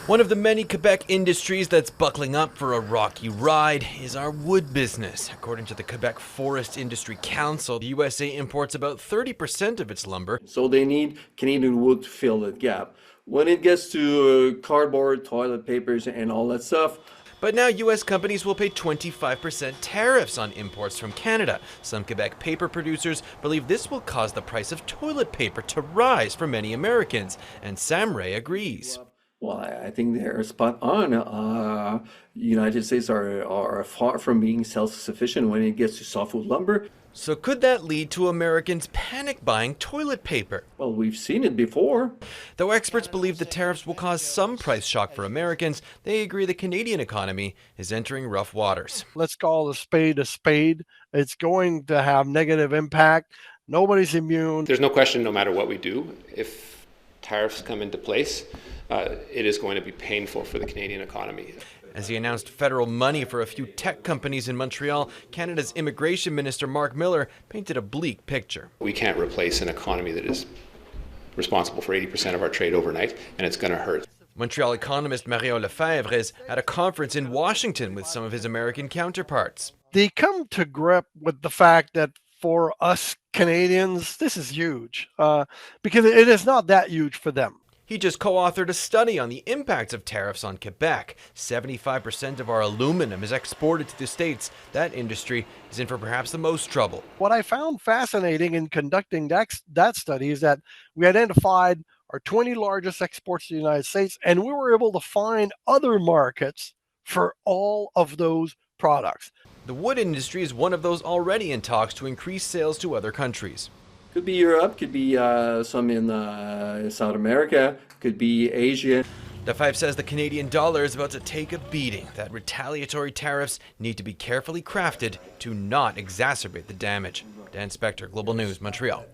One of the many Quebec industries that's buckling up for a rocky ride is our wood business. According to the Quebec Forest Industry Council, the USA imports about 30% of its lumber. So they need Canadian wood to fill that gap. When it gets to cardboard, toilet papers, and all that stuff, But now U.S. companies will pay 25% tariffs on imports from Canada. Some Quebec paper producers believe this will cause the price of toilet paper to rise for many Americans, and Sam Ray agrees. well, I think they're spot on. United States are far from being self-sufficient when it gets to softwood lumber. So could that lead to Americans panic buying toilet paper? Well, we've seen it before. Though Though experts believe the tariffs will cause some price shock for Americans, they agree the Canadian economy is entering rough waters. Let's call a spade a spade. It's going to have negative impact. Nobody's immune. There's no question, no matter what we do, if tariffs come into place, it is going to be painful for the Canadian economy. As he announced federal money for a few tech companies in Montreal, Canada's immigration minister Mark Miller painted a bleak picture. We can't replace an economy that is responsible for 80% of our trade overnight, and it's going to hurt. Montreal economist Mario Lefebvre is at a conference in Washington with some of his American counterparts. They come to grip with the fact that for us Canadians, this is huge because it is not that huge for them. He just co-authored a study on the impacts of tariffs on Quebec. 75% of our aluminum is exported to the States. That industry is in for perhaps the most trouble. What I found fascinating in conducting that study is that we identified our 20 largest exports to the United States, and we were able to find other markets for all of those products. The wood industry is one of those already in talks to increase sales to other countries. could be Europe, could be some in South America, could be Asia. Lefebvre says the Canadian dollar is about to take a beating, that retaliatory tariffs need to be carefully crafted to not exacerbate the damage. Dan Spector, Global News, Montreal.